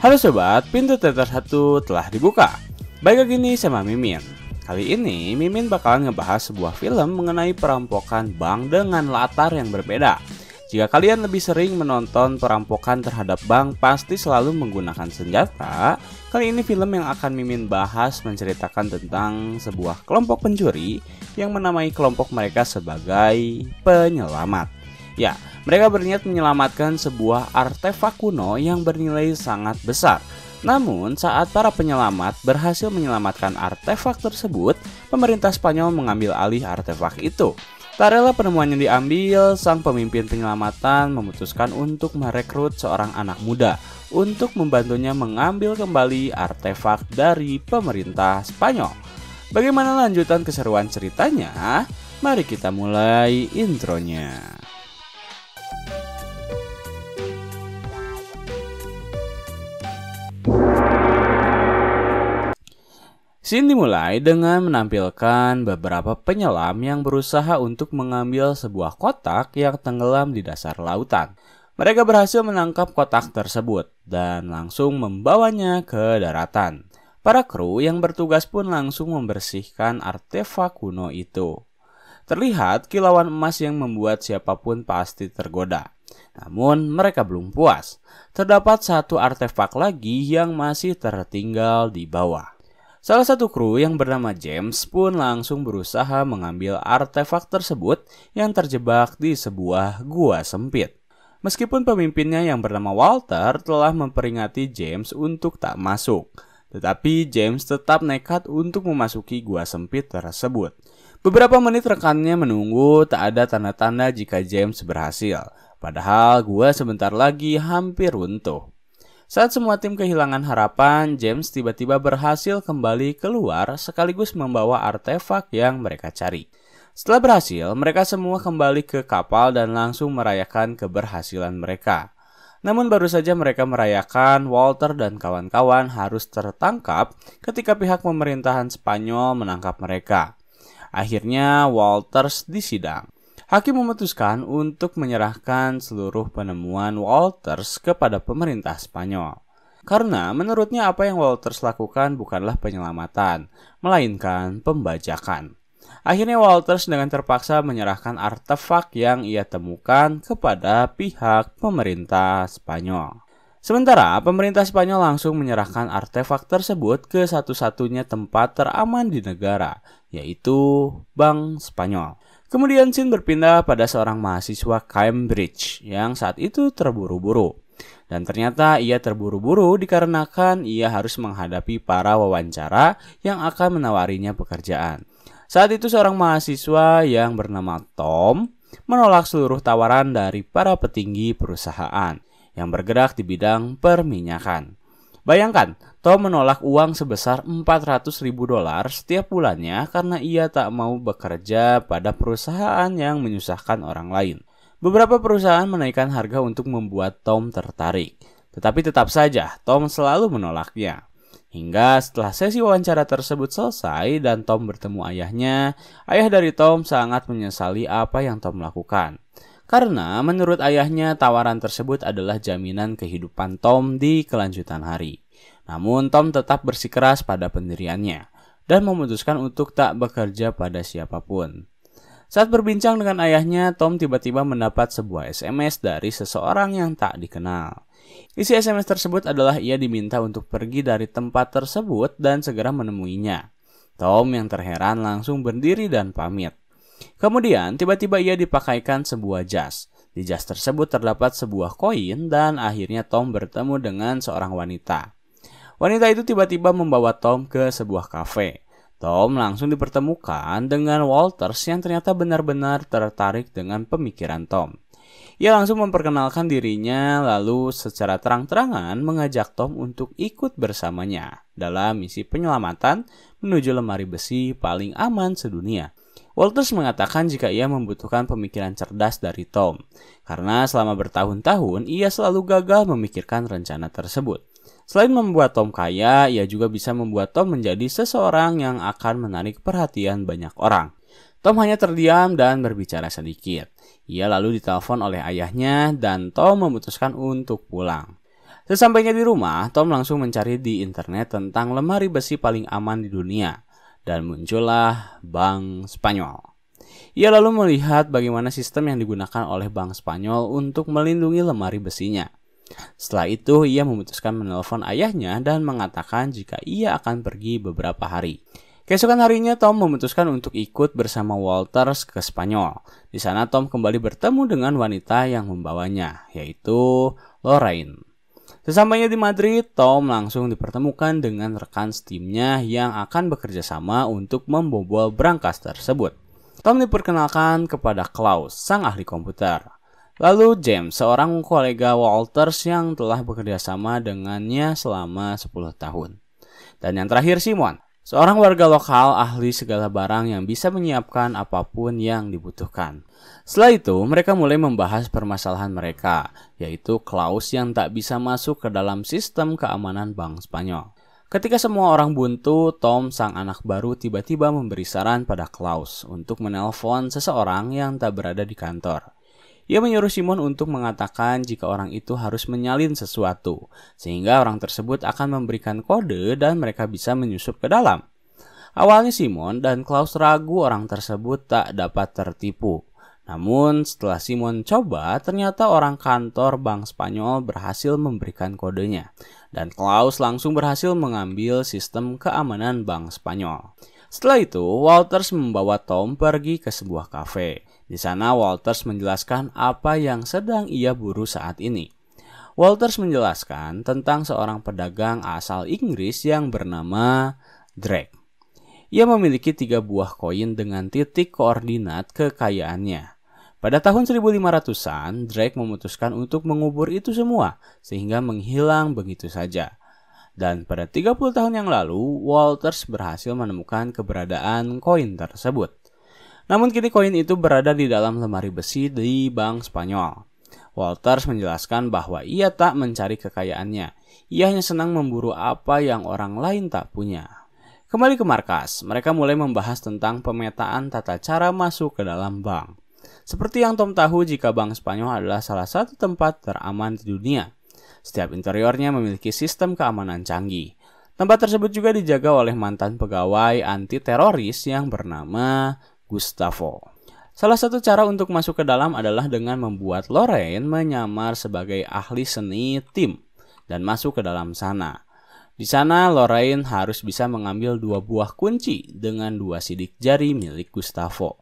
Halo sobat, pintu teater 1 telah dibuka. Baik lagi nih sama Mimin. Kali ini Mimin bakalan ngebahas sebuah film mengenai perampokan bank dengan latar yang berbeda. Jika kalian lebih sering menonton perampokan terhadap bank pasti selalu menggunakan senjata, kali ini film yang akan Mimin bahas menceritakan tentang sebuah kelompok pencuri yang menamai kelompok mereka sebagai penyelamat. Ya, mereka berniat menyelamatkan sebuah artefak kuno yang bernilai sangat besar. Namun, saat para penyelamat berhasil menyelamatkan artefak tersebut, pemerintah Spanyol mengambil alih artefak itu. Tak rela penemuannya diambil, sang pemimpin penyelamatan memutuskan untuk merekrut seorang anak muda untuk membantunya mengambil kembali artefak dari pemerintah Spanyol. Bagaimana lanjutan keseruan ceritanya? Mari kita mulai intronya. Scene dimulai dengan menampilkan beberapa penyelam yang berusaha untuk mengambil sebuah kotak yang tenggelam di dasar lautan. Mereka berhasil menangkap kotak tersebut dan langsung membawanya ke daratan. Para kru yang bertugas pun langsung membersihkan artefak kuno itu. Terlihat kilauan emas yang membuat siapapun pasti tergoda. Namun mereka belum puas. Terdapat satu artefak lagi yang masih tertinggal di bawah. Salah satu kru yang bernama James pun langsung berusaha mengambil artefak tersebut yang terjebak di sebuah gua sempit. Meskipun pemimpinnya yang bernama Walter telah memperingati James untuk tak masuk, tetapi James tetap nekat untuk memasuki gua sempit tersebut. Beberapa menit rekannya menunggu, tak ada tanda-tanda jika James berhasil, padahal gua sebentar lagi hampir runtuh. Saat semua tim kehilangan harapan, James tiba-tiba berhasil kembali keluar sekaligus membawa artefak yang mereka cari. Setelah berhasil, mereka semua kembali ke kapal dan langsung merayakan keberhasilan mereka. Namun baru saja mereka merayakan, Walter dan kawan-kawan harus tertangkap ketika pihak pemerintahan Spanyol menangkap mereka. Akhirnya Walter disidang. Hakim memutuskan untuk menyerahkan seluruh penemuan Walters kepada pemerintah Spanyol. Karena menurutnya apa yang Walters lakukan bukanlah penyelamatan, melainkan pembajakan. Akhirnya Walters dengan terpaksa menyerahkan artefak yang ia temukan kepada pihak pemerintah Spanyol. Sementara pemerintah Spanyol langsung menyerahkan artefak tersebut ke satu-satunya tempat teraman di negara, yaitu Bank Spanyol. Kemudian scene berpindah pada seorang mahasiswa Cambridge yang saat itu terburu-buru. Dan ternyata ia terburu-buru dikarenakan ia harus menghadapi para wawancara yang akan menawarinya pekerjaan. Saat itu seorang mahasiswa yang bernama Tom menolak seluruh tawaran dari para petinggi perusahaan yang bergerak di bidang perminyakan. Bayangkan, Tom menolak uang sebesar $400.000 setiap bulannya karena ia tak mau bekerja pada perusahaan yang menyusahkan orang lain. Beberapa perusahaan menaikkan harga untuk membuat Tom tertarik, tetapi tetap saja Tom selalu menolaknya. Hingga setelah sesi wawancara tersebut selesai dan Tom bertemu ayahnya, ayah dari Tom sangat menyesali apa yang Tom lakukan. Karena menurut ayahnya tawaran tersebut adalah jaminan kehidupan Tom di kelanjutan hari. Namun Tom tetap bersikeras pada pendiriannya dan memutuskan untuk tak bekerja pada siapapun. Saat berbincang dengan ayahnya, Tom tiba-tiba mendapat sebuah SMS dari seseorang yang tak dikenal. Isi SMS tersebut adalah ia diminta untuk pergi dari tempat tersebut dan segera menemuinya. Tom yang terheran langsung berdiri dan pamit. Kemudian tiba-tiba ia dipakaikan sebuah jas. Di jas tersebut terdapat sebuah koin dan akhirnya Tom bertemu dengan seorang wanita. Wanita itu tiba-tiba membawa Tom ke sebuah kafe. Tom langsung dipertemukan dengan Walters yang ternyata benar-benar tertarik dengan pemikiran Tom. Ia langsung memperkenalkan dirinya lalu secara terang-terangan mengajak Tom untuk ikut bersamanya dalam misi penyelamatan menuju lemari besi paling aman sedunia. Walters mengatakan jika ia membutuhkan pemikiran cerdas dari Tom, karena selama bertahun-tahun ia selalu gagal memikirkan rencana tersebut. Selain membuat Tom kaya, ia juga bisa membuat Tom menjadi seseorang yang akan menarik perhatian banyak orang. Tom hanya terdiam dan berbicara sedikit. Ia lalu ditelepon oleh ayahnya dan Tom memutuskan untuk pulang. Sesampainya di rumah, Tom langsung mencari di internet tentang lemari besi paling aman di dunia, dan muncullah Bank Spanyol. Ia lalu melihat bagaimana sistem yang digunakan oleh Bank Spanyol untuk melindungi lemari besinya. Setelah itu, ia memutuskan menelpon ayahnya dan mengatakan jika ia akan pergi beberapa hari. Keesokan harinya, Tom memutuskan untuk ikut bersama Walters ke Spanyol. Di sana, Tom kembali bertemu dengan wanita yang membawanya, yaitu Lorraine. Sesampainya di Madrid, Tom langsung dipertemukan dengan rekan timnya yang akan bekerja sama untuk membobol brankas tersebut. Tom diperkenalkan kepada Klaus, sang ahli komputer. Lalu James, seorang kolega Walters yang telah bekerja sama dengannya selama 10 tahun. Dan yang terakhir Simon, seorang warga lokal ahli segala barang yang bisa menyiapkan apapun yang dibutuhkan. Setelah itu, mereka mulai membahas permasalahan mereka, yaitu Klaus yang tak bisa masuk ke dalam sistem keamanan Bank Spanyol. Ketika semua orang buntu, Tom, sang anak baru, tiba-tiba memberi saran pada Klaus untuk menelpon seseorang yang tak berada di kantor. Ia menyuruh Simon untuk mengatakan jika orang itu harus menyalin sesuatu, sehingga orang tersebut akan memberikan kode dan mereka bisa menyusup ke dalam. Awalnya Simon dan Klaus ragu orang tersebut tak dapat tertipu. Namun setelah Simon coba, ternyata orang kantor Bank Spanyol berhasil memberikan kodenya. Dan Klaus langsung berhasil mengambil sistem keamanan Bank Spanyol. Setelah itu, Walters membawa Tom pergi ke sebuah kafe. Di sana Walters menjelaskan apa yang sedang ia buru saat ini. Walters menjelaskan tentang seorang pedagang asal Inggris yang bernama Drake. Ia memiliki 3 buah koin dengan titik koordinat kekayaannya. Pada tahun 1500-an, Drake memutuskan untuk mengubur itu semua, sehingga menghilang begitu saja. Dan pada 30 tahun yang lalu, Walters berhasil menemukan keberadaan koin tersebut. Namun kini koin itu berada di dalam lemari besi di Bank Spanyol. Walters menjelaskan bahwa ia tak mencari kekayaannya. Ia hanya senang memburu apa yang orang lain tak punya. Kembali ke markas, mereka mulai membahas tentang pemetaan tata cara masuk ke dalam bank. Seperti yang Tom tahu jika Bank Spanyol adalah salah satu tempat teraman di dunia. Setiap interiornya memiliki sistem keamanan canggih. Tempat tersebut juga dijaga oleh mantan pegawai anti-teroris yang bernama Gustavo. Salah satu cara untuk masuk ke dalam adalah dengan membuat Lorraine menyamar sebagai ahli seni tim dan masuk ke dalam sana. Di sana Lorraine harus bisa mengambil 2 buah kunci dengan 2 sidik jari milik Gustavo.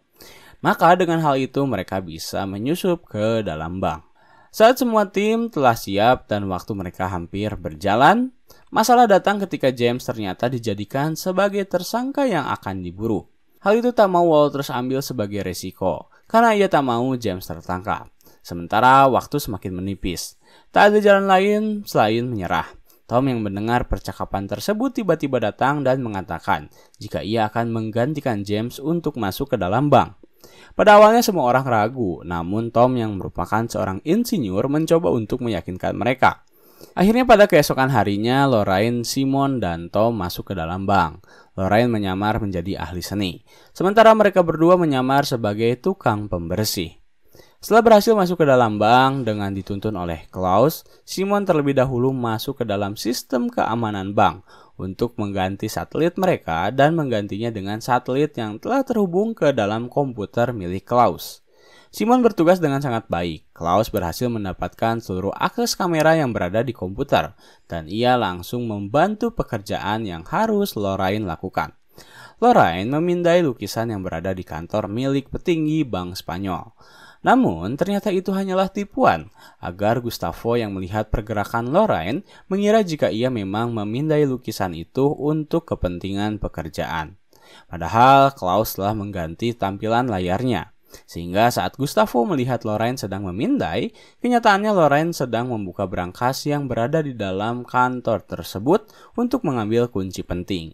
Maka dengan hal itu mereka bisa menyusup ke dalam bank. Saat semua tim telah siap dan waktu mereka hampir berjalan, masalah datang ketika James ternyata dijadikan sebagai tersangka yang akan diburu. Hal itu tak mau Walters ambil sebagai resiko, karena ia tak mau James tertangkap. Sementara waktu semakin menipis. Tak ada jalan lain selain menyerah. Tom yang mendengar percakapan tersebut tiba-tiba datang dan mengatakan jika ia akan menggantikan James untuk masuk ke dalam bank. Pada awalnya semua orang ragu, namun Tom yang merupakan seorang insinyur mencoba untuk meyakinkan mereka. Akhirnya pada keesokan harinya, Lorraine, Simon, dan Tom masuk ke dalam bank. Lorraine menyamar menjadi ahli seni, sementara mereka berdua menyamar sebagai tukang pembersih. Setelah berhasil masuk ke dalam bank dengan dituntun oleh Klaus, Simon terlebih dahulu masuk ke dalam sistem keamanan bank untuk mengganti satelit mereka dan menggantinya dengan satelit yang telah terhubung ke dalam komputer milik Klaus. Simon bertugas dengan sangat baik. Klaus berhasil mendapatkan seluruh akses kamera yang berada di komputer, dan ia langsung membantu pekerjaan yang harus Lorraine lakukan. Lorraine memindai lukisan yang berada di kantor milik petinggi Bank Spanyol. Namun, ternyata itu hanyalah tipuan, agar Gustavo yang melihat pergerakan Lorraine mengira jika ia memang memindai lukisan itu untuk kepentingan pekerjaan. Padahal, Klaus telah mengganti tampilan layarnya. Sehingga saat Gustavo melihat Lorraine sedang memindai, kenyataannya Lorraine sedang membuka brankas yang berada di dalam kantor tersebut untuk mengambil kunci penting.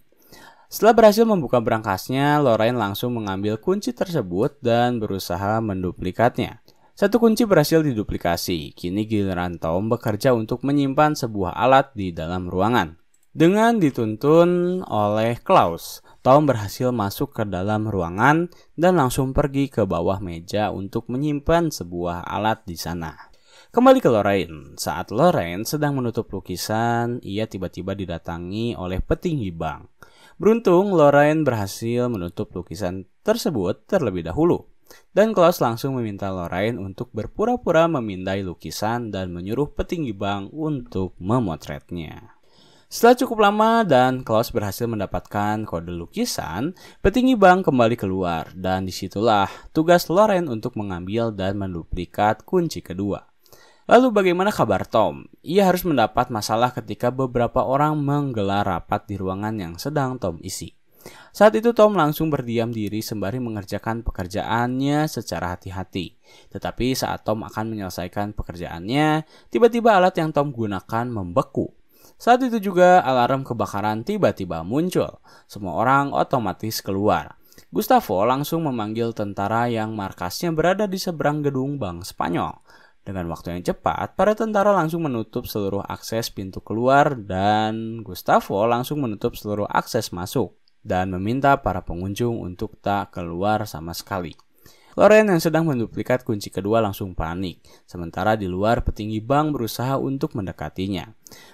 Setelah berhasil membuka brankasnya, Lorraine langsung mengambil kunci tersebut dan berusaha menduplikatnya. 1 kunci berhasil diduplikasi. Kini giliran Tom bekerja untuk menyimpan sebuah alat di dalam ruangan. Dengan dituntun oleh Klaus, Tom berhasil masuk ke dalam ruangan dan langsung pergi ke bawah meja untuk menyimpan sebuah alat di sana. Kembali ke Lorraine. Saat Lorraine sedang menutup lukisan, ia tiba-tiba didatangi oleh petinggi bank. Beruntung, Lorraine berhasil menutup lukisan tersebut terlebih dahulu. Dan Klaus langsung meminta Lorraine untuk berpura-pura memindai lukisan dan menyuruh petinggi bank untuk memotretnya. Setelah cukup lama dan Klaus berhasil mendapatkan kode lukisan, petinggi bank kembali keluar dan disitulah tugas Lorraine untuk mengambil dan menduplikat kunci kedua. Lalu bagaimana kabar Tom? Ia harus mendapat masalah ketika beberapa orang menggelar rapat di ruangan yang sedang Tom isi. Saat itu Tom langsung berdiam diri sembari mengerjakan pekerjaannya secara hati-hati. Tetapi saat Tom akan menyelesaikan pekerjaannya, tiba-tiba alat yang Tom gunakan membeku. Saat itu juga alarm kebakaran tiba-tiba muncul. Semua orang otomatis keluar. Gustavo langsung memanggil tentara yang markasnya berada di seberang gedung Bank Spanyol. Dengan waktu yang cepat, para tentara langsung menutup seluruh akses pintu keluar dan Gustavo langsung menutup seluruh akses masuk dan meminta para pengunjung untuk tak keluar sama sekali. Lorraine yang sedang menduplikat kunci kedua langsung panik, sementara di luar petinggi bank berusaha untuk mendekatinya.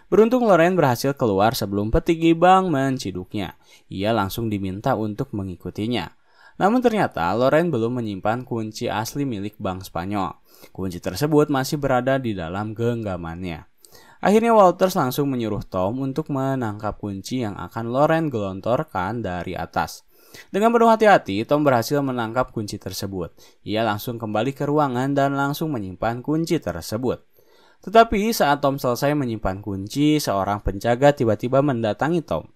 Beruntung Lorraine berhasil keluar sebelum petinggi bank menciduknya. Ia langsung diminta untuk mengikutinya. Namun ternyata Lorraine belum menyimpan kunci asli milik Bank Spanyol. Kunci tersebut masih berada di dalam genggamannya. Akhirnya Walters langsung menyuruh Tom untuk menangkap kunci yang akan Lorraine gelontorkan dari atas. Dengan penuh hati-hati, Tom berhasil menangkap kunci tersebut. Ia langsung kembali ke ruangan dan langsung menyimpan kunci tersebut. Tetapi saat Tom selesai menyimpan kunci, seorang penjaga tiba-tiba mendatangi Tom.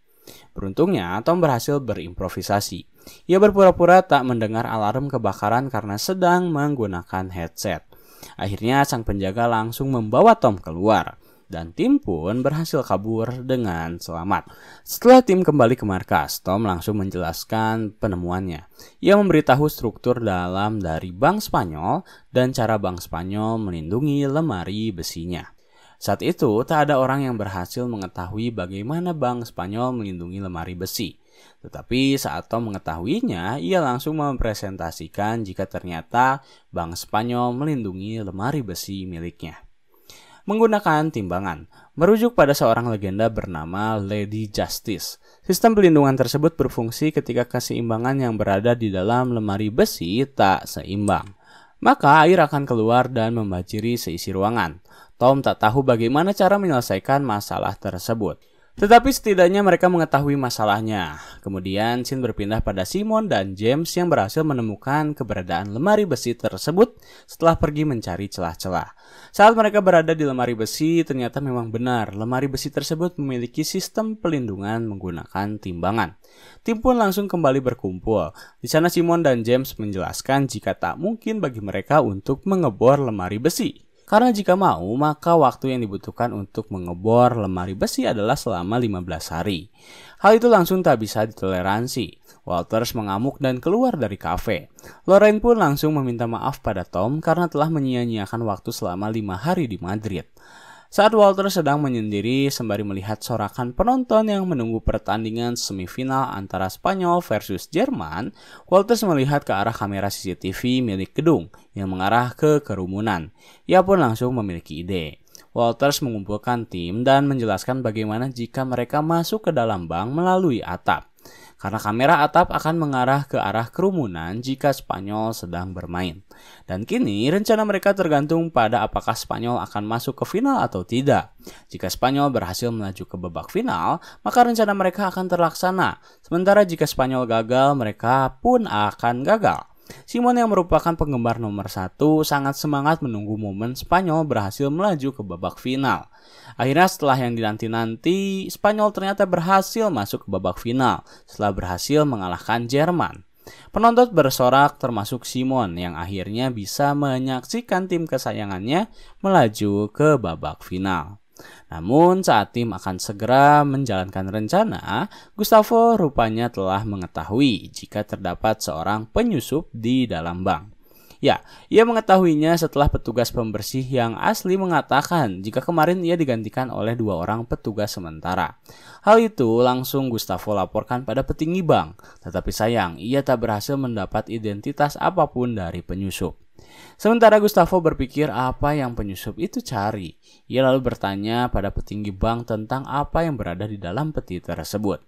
Beruntungnya, Tom berhasil berimprovisasi. Ia berpura-pura tak mendengar alarm kebakaran karena sedang menggunakan headset. Akhirnya sang penjaga langsung membawa Tom keluar. Dan tim pun berhasil kabur dengan selamat. Setelah tim kembali ke markas, Tom langsung menjelaskan penemuannya. Ia memberitahu struktur dalam dari Bank Spanyol dan cara Bank Spanyol melindungi lemari besinya. Saat itu, tak ada orang yang berhasil mengetahui bagaimana Bank Spanyol melindungi lemari besi. Tetapi saat Tom mengetahuinya, ia langsung mempresentasikan jika ternyata Bank Spanyol melindungi lemari besi miliknya. Menggunakan timbangan, merujuk pada seorang legenda bernama Lady Justice. Sistem pelindungan tersebut berfungsi ketika keseimbangan yang berada di dalam lemari besi tak seimbang. Maka air akan keluar dan membanjiri seisi ruangan. Tom tak tahu bagaimana cara menyelesaikan masalah tersebut. Tetapi setidaknya mereka mengetahui masalahnya. Kemudian scene berpindah pada Simon dan James yang berhasil menemukan keberadaan lemari besi tersebut setelah pergi mencari celah-celah. Saat mereka berada di lemari besi, ternyata memang benar lemari besi tersebut memiliki sistem pelindungan menggunakan timbangan. Tim pun langsung kembali berkumpul. Di sana Simon dan James menjelaskan jika tak mungkin bagi mereka untuk mengebor lemari besi. Karena jika mau, maka waktu yang dibutuhkan untuk mengebor lemari besi adalah selama 15 hari. Hal itu langsung tak bisa ditoleransi. Walters mengamuk dan keluar dari kafe. Lorraine pun langsung meminta maaf pada Tom karena telah menyia-nyiakan waktu selama 5 hari di Madrid. Saat Walters sedang menyendiri sembari melihat sorakan penonton yang menunggu pertandingan semifinal antara Spanyol versus Jerman, Walters melihat ke arah kamera CCTV milik gedung yang mengarah ke kerumunan. Ia pun langsung memiliki ide. Walters mengumpulkan tim dan menjelaskan bagaimana jika mereka masuk ke dalam bank melalui atap. Karena kamera atap akan mengarah ke arah kerumunan jika Spanyol sedang bermain. Dan kini rencana mereka tergantung pada apakah Spanyol akan masuk ke final atau tidak. Jika Spanyol berhasil melaju ke babak final, maka rencana mereka akan terlaksana. Sementara jika Spanyol gagal, mereka pun akan gagal. Simon yang merupakan penggemar nomor 1 sangat semangat menunggu momen Spanyol berhasil melaju ke babak final. Akhirnya setelah yang dinanti-nanti, Spanyol ternyata berhasil masuk ke babak final setelah berhasil mengalahkan Jerman. Penonton bersorak termasuk Simon yang akhirnya bisa menyaksikan tim kesayangannya melaju ke babak final. Namun saat tim akan segera menjalankan rencana, Gustavo rupanya telah mengetahui jika terdapat seorang penyusup di dalam bank. Ya, ia mengetahuinya setelah petugas pembersih yang asli mengatakan jika kemarin ia digantikan oleh 2 orang petugas sementara. Hal itu langsung Gustavo laporkan pada petinggi bank, tetapi sayang ia tak berhasil mendapat identitas apapun dari penyusup. Sementara Gustavo berpikir apa yang penyusup itu cari. Ia lalu bertanya pada petinggi bank tentang apa yang berada di dalam peti tersebut.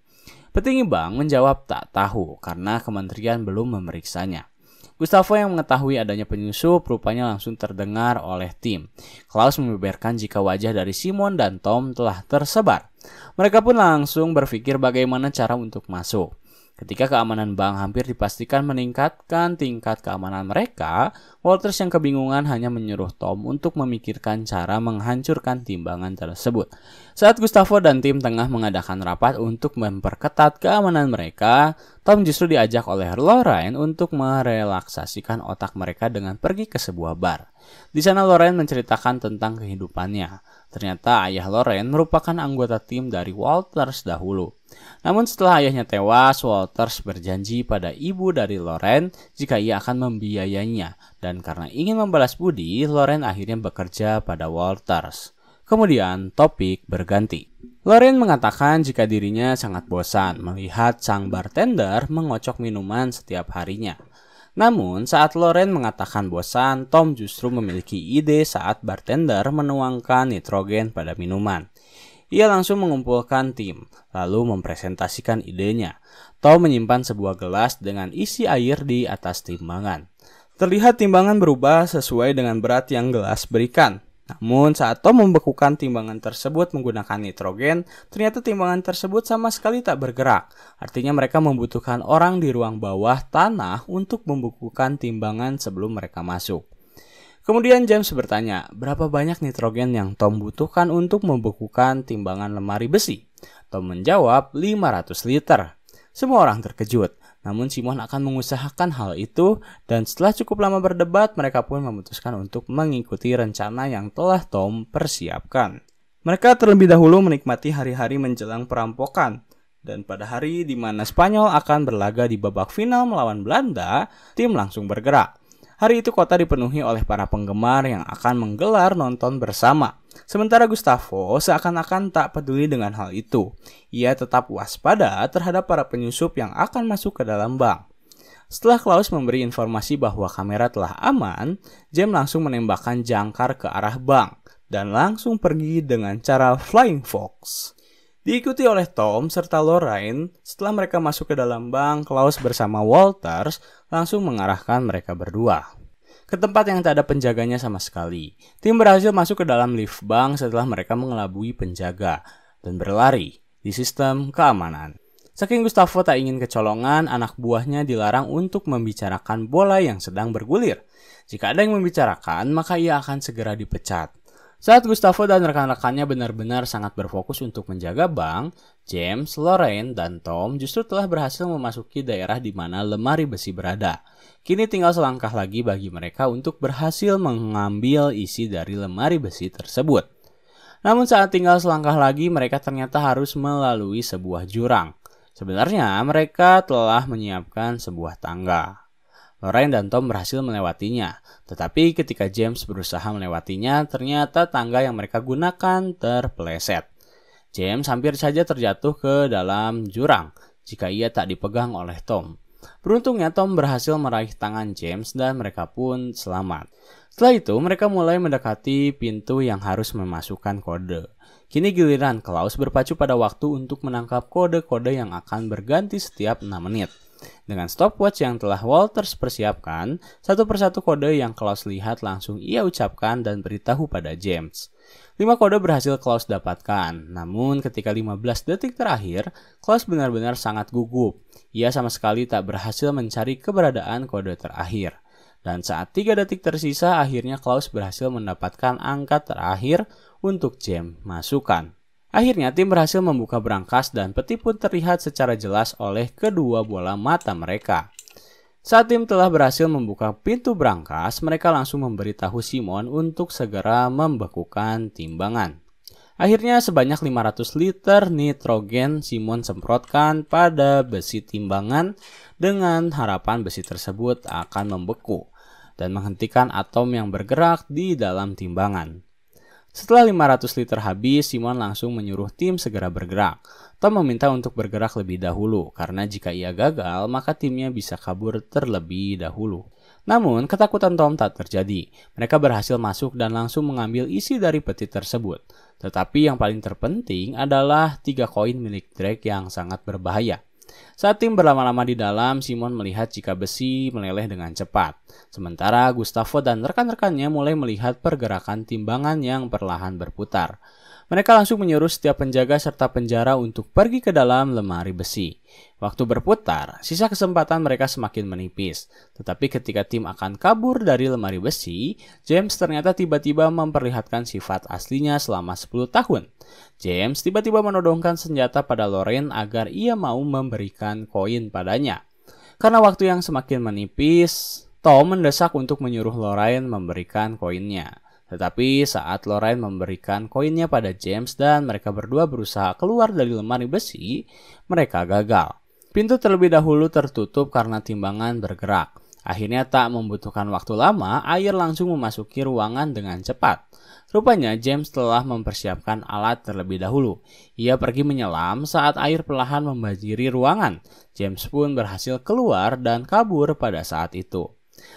Petinggi bank menjawab tak tahu karena kementerian belum memeriksanya. Gustavo yang mengetahui adanya penyusup rupanya langsung terdengar oleh tim. Klaus membeberkan jika wajah dari Simon dan Tom telah tersebar. Mereka pun langsung berpikir bagaimana cara untuk masuk. Ketika keamanan bank hampir dipastikan meningkatkan tingkat keamanan mereka, Walters yang kebingungan hanya menyuruh Tom untuk memikirkan cara menghancurkan timbangan tersebut. Saat Gustavo dan tim tengah mengadakan rapat untuk memperketat keamanan mereka, Tom justru diajak oleh Lorraine untuk merelaksasikan otak mereka dengan pergi ke sebuah bar. Di sana Lorraine menceritakan tentang kehidupannya. Ternyata ayah Lorraine merupakan anggota tim dari Walters dahulu. Namun setelah ayahnya tewas, Walters berjanji pada ibu dari Lorraine jika ia akan membiayainya. Dan karena ingin membalas budi, Lorraine akhirnya bekerja pada Walters. Kemudian topik berganti. Lorraine mengatakan jika dirinya sangat bosan melihat sang bartender mengocok minuman setiap harinya. Namun saat Lorraine mengatakan bosan, Tom justru memiliki ide saat bartender menuangkan nitrogen pada minuman. Ia langsung mengumpulkan tim, lalu mempresentasikan idenya. Tom menyimpan sebuah gelas dengan isi air di atas timbangan. Terlihat timbangan berubah sesuai dengan berat yang gelas berikan. Namun saat Tom membekukan timbangan tersebut menggunakan nitrogen, ternyata timbangan tersebut sama sekali tak bergerak. Artinya mereka membutuhkan orang di ruang bawah tanah untuk membekukan timbangan sebelum mereka masuk. Kemudian James bertanya, berapa banyak nitrogen yang Tom butuhkan untuk membekukan timbangan lemari besi? Tom menjawab 500 liter. Semua orang terkejut, namun Simon akan mengusahakan hal itu dan setelah cukup lama berdebat, mereka pun memutuskan untuk mengikuti rencana yang telah Tom persiapkan. Mereka terlebih dahulu menikmati hari-hari menjelang perampokan. Dan pada hari di mana Spanyol akan berlaga di babak final melawan Belanda, tim langsung bergerak. Hari itu kota dipenuhi oleh para penggemar yang akan menggelar nonton bersama. Sementara Gustavo seakan-akan tak peduli dengan hal itu. Ia tetap waspada terhadap para penyusup yang akan masuk ke dalam bank. Setelah Klaus memberi informasi bahwa kamera telah aman, James langsung menembakkan jangkar ke arah bank dan langsung pergi dengan cara Flying Fox. Diikuti oleh Tom serta Lorraine, setelah mereka masuk ke dalam bank, Klaus bersama Walters langsung mengarahkan mereka berdua ke tempat yang tak ada penjaganya sama sekali. Tim berhasil masuk ke dalam lift bank setelah mereka mengelabui penjaga dan berlari di sistem keamanan. Saking Gustavo tak ingin kecolongan, anak buahnya dilarang untuk membicarakan bola yang sedang bergulir. Jika ada yang membicarakan, maka ia akan segera dipecat. Saat Gustavo dan rekan-rekannya benar-benar sangat berfokus untuk menjaga bank, James, Lorraine, dan Tom justru telah berhasil memasuki daerah di mana lemari besi berada. Kini tinggal selangkah lagi bagi mereka untuk berhasil mengambil isi dari lemari besi tersebut. Namun saat tinggal selangkah lagi, mereka ternyata harus melalui sebuah jurang. Sebenarnya mereka telah menyiapkan sebuah tangga. Lorraine dan Tom berhasil melewatinya, tetapi ketika James berusaha melewatinya, ternyata tangga yang mereka gunakan terpeleset. James hampir saja terjatuh ke dalam jurang jika ia tak dipegang oleh Tom. Beruntungnya Tom berhasil meraih tangan James dan mereka pun selamat. Setelah itu mereka mulai mendekati pintu yang harus memasukkan kode. Kini giliran Klaus berpacu pada waktu untuk menangkap kode-kode yang akan berganti setiap 6 menit. Dengan stopwatch yang telah Walters persiapkan, satu persatu kode yang Klaus lihat langsung ia ucapkan dan beritahu pada James. 5 kode berhasil Klaus dapatkan, namun ketika 15 detik terakhir, Klaus benar-benar sangat gugup. Ia sama sekali tak berhasil mencari keberadaan kode terakhir. Dan saat 3 detik tersisa, akhirnya Klaus berhasil mendapatkan angka terakhir untuk James masukkan. Akhirnya tim berhasil membuka brankas dan peti pun terlihat secara jelas oleh kedua bola mata mereka. Saat tim telah berhasil membuka pintu brankas, mereka langsung memberitahu Simon untuk segera membekukan timbangan. Akhirnya sebanyak 500 liter nitrogen Simon semprotkan pada besi timbangan dengan harapan besi tersebut akan membeku dan menghentikan atom yang bergerak di dalam timbangan. Setelah 500 liter habis, Simon langsung menyuruh tim segera bergerak. Tom meminta untuk bergerak lebih dahulu, karena jika ia gagal, maka timnya bisa kabur terlebih dahulu. Namun, ketakutan Tom tak terjadi. Mereka berhasil masuk dan langsung mengambil isi dari peti tersebut. Tetapi yang paling terpenting adalah 3 koin milik Drake yang sangat berbahaya. Saat tim berlama-lama di dalam, Simon melihat jika besi meleleh dengan cepat. Sementara Gustavo dan rekan-rekannya mulai melihat pergerakan timbangan yang perlahan berputar. Mereka langsung menyuruh setiap penjaga serta penjara untuk pergi ke dalam lemari besi. Waktu berputar, sisa kesempatan mereka semakin menipis. Tetapi ketika tim akan kabur dari lemari besi, James ternyata tiba-tiba memperlihatkan sifat aslinya selama 10 tahun. James tiba-tiba menodongkan senjata pada Lorraine agar ia mau memberikan koin padanya. Karena waktu yang semakin menipis, Tom mendesak untuk menyuruh Lorraine memberikan koinnya. Tetapi saat Lorraine memberikan koinnya pada James dan mereka berdua berusaha keluar dari lemari besi, mereka gagal. Pintu terlebih dahulu tertutup karena timbangan bergerak. Akhirnya tak membutuhkan waktu lama, air langsung memasuki ruangan dengan cepat. Rupanya James telah mempersiapkan alat terlebih dahulu. Ia pergi menyelam saat air perlahan membanjiri ruangan. James pun berhasil keluar dan kabur pada saat itu.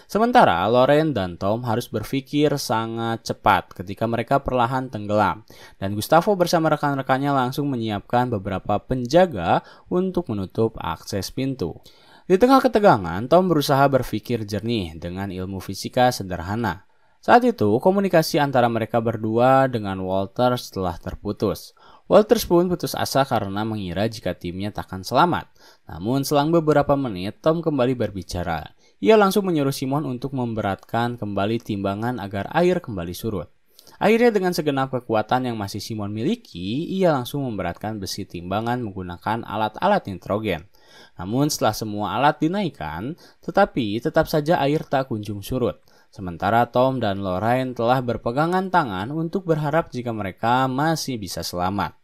Sementara Lorraine dan Tom harus berpikir sangat cepat ketika mereka perlahan tenggelam, dan Gustavo bersama rekan-rekannya langsung menyiapkan beberapa penjaga untuk menutup akses pintu. Di tengah ketegangan, Tom berusaha berpikir jernih dengan ilmu fisika sederhana. Saat itu, komunikasi antara mereka berdua dengan Walters telah terputus. Walters pun putus asa karena mengira jika timnya takkan selamat. Namun selang beberapa menit, Tom kembali berbicara. Ia langsung menyuruh Simon untuk memberatkan kembali timbangan agar air kembali surut. Akhirnya dengan segenap kekuatan yang masih Simon miliki, ia langsung memberatkan besi timbangan menggunakan alat-alat nitrogen. Namun setelah semua alat dinaikkan, tetapi tetap saja air tak kunjung surut. Sementara Tom dan Lorraine telah berpegangan tangan untuk berharap jika mereka masih bisa selamat.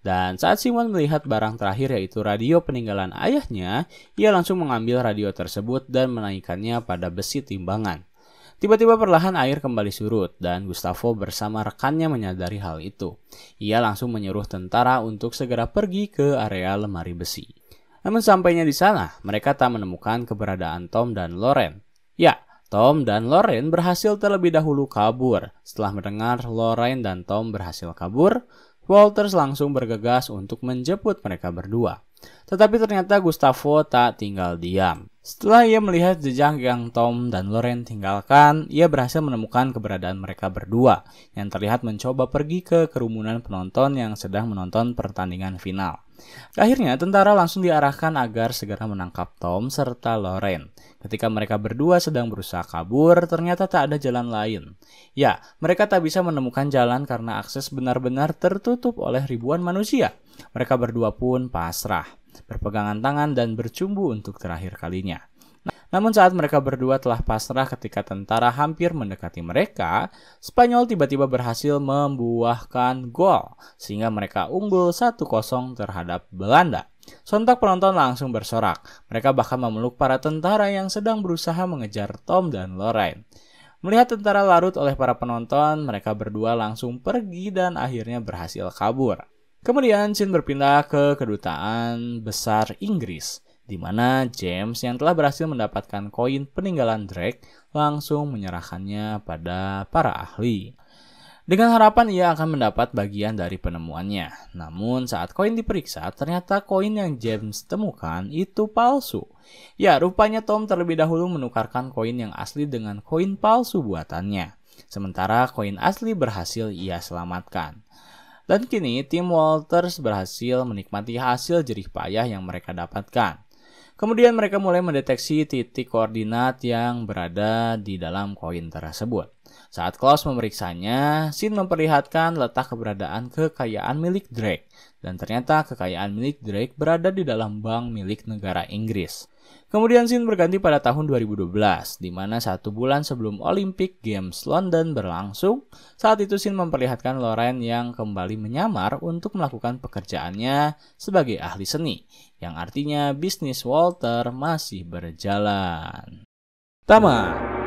Dan saat Simon melihat barang terakhir yaitu radio peninggalan ayahnya, ia langsung mengambil radio tersebut dan menaikkannya pada besi timbangan. Tiba-tiba perlahan air kembali surut dan Gustavo bersama rekannya menyadari hal itu. Ia langsung menyuruh tentara untuk segera pergi ke area lemari besi. Namun sampainya di sana, mereka tak menemukan keberadaan Tom dan Lorraine. Ya, Tom dan Lorraine berhasil terlebih dahulu kabur. Setelah mendengar Lorraine dan Tom berhasil kabur, Walters langsung bergegas untuk menjemput mereka berdua. Tetapi ternyata Gustavo tak tinggal diam. Setelah ia melihat jejak yang Tom dan Lorraine tinggalkan, ia berhasil menemukan keberadaan mereka berdua yang terlihat mencoba pergi ke kerumunan penonton yang sedang menonton pertandingan final. Akhirnya tentara langsung diarahkan agar segera menangkap Tom serta Lorraine. Ketika mereka berdua sedang berusaha kabur, ternyata tak ada jalan lain. Ya, mereka tak bisa menemukan jalan karena akses benar-benar tertutup oleh ribuan manusia. Mereka berdua pun pasrah, berpegangan tangan dan bercumbu untuk terakhir kalinya. Namun saat mereka berdua telah pasrah ketika tentara hampir mendekati mereka, Spanyol tiba-tiba berhasil membuahkan gol sehingga mereka unggul 1-0 terhadap Belanda. Sontak penonton langsung bersorak. Mereka bahkan memeluk para tentara yang sedang berusaha mengejar Tom dan Lorraine. Melihat tentara larut oleh para penonton, mereka berdua langsung pergi dan akhirnya berhasil kabur. Kemudian scene berpindah ke kedutaan besar Inggris, di mana James yang telah berhasil mendapatkan koin peninggalan Drake langsung menyerahkannya pada para ahli. Dengan harapan ia akan mendapat bagian dari penemuannya. Namun saat koin diperiksa, ternyata koin yang James temukan itu palsu. Ya, rupanya Tom terlebih dahulu menukarkan koin yang asli dengan koin palsu buatannya. Sementara koin asli berhasil ia selamatkan. Dan kini tim Walters berhasil menikmati hasil jerih payah yang mereka dapatkan. Kemudian mereka mulai mendeteksi titik koordinat yang berada di dalam koin tersebut. Saat Klaus memeriksanya, Sin memperlihatkan letak keberadaan kekayaan milik Drake. Dan ternyata kekayaan milik Drake berada di dalam bank milik negara Inggris. Kemudian Sin berganti pada tahun 2012, di mana 1 bulan sebelum Olympic Games London berlangsung. Saat itu Sin memperlihatkan Lorraine yang kembali menyamar untuk melakukan pekerjaannya sebagai ahli seni, yang artinya bisnis Walter masih berjalan. Tamat.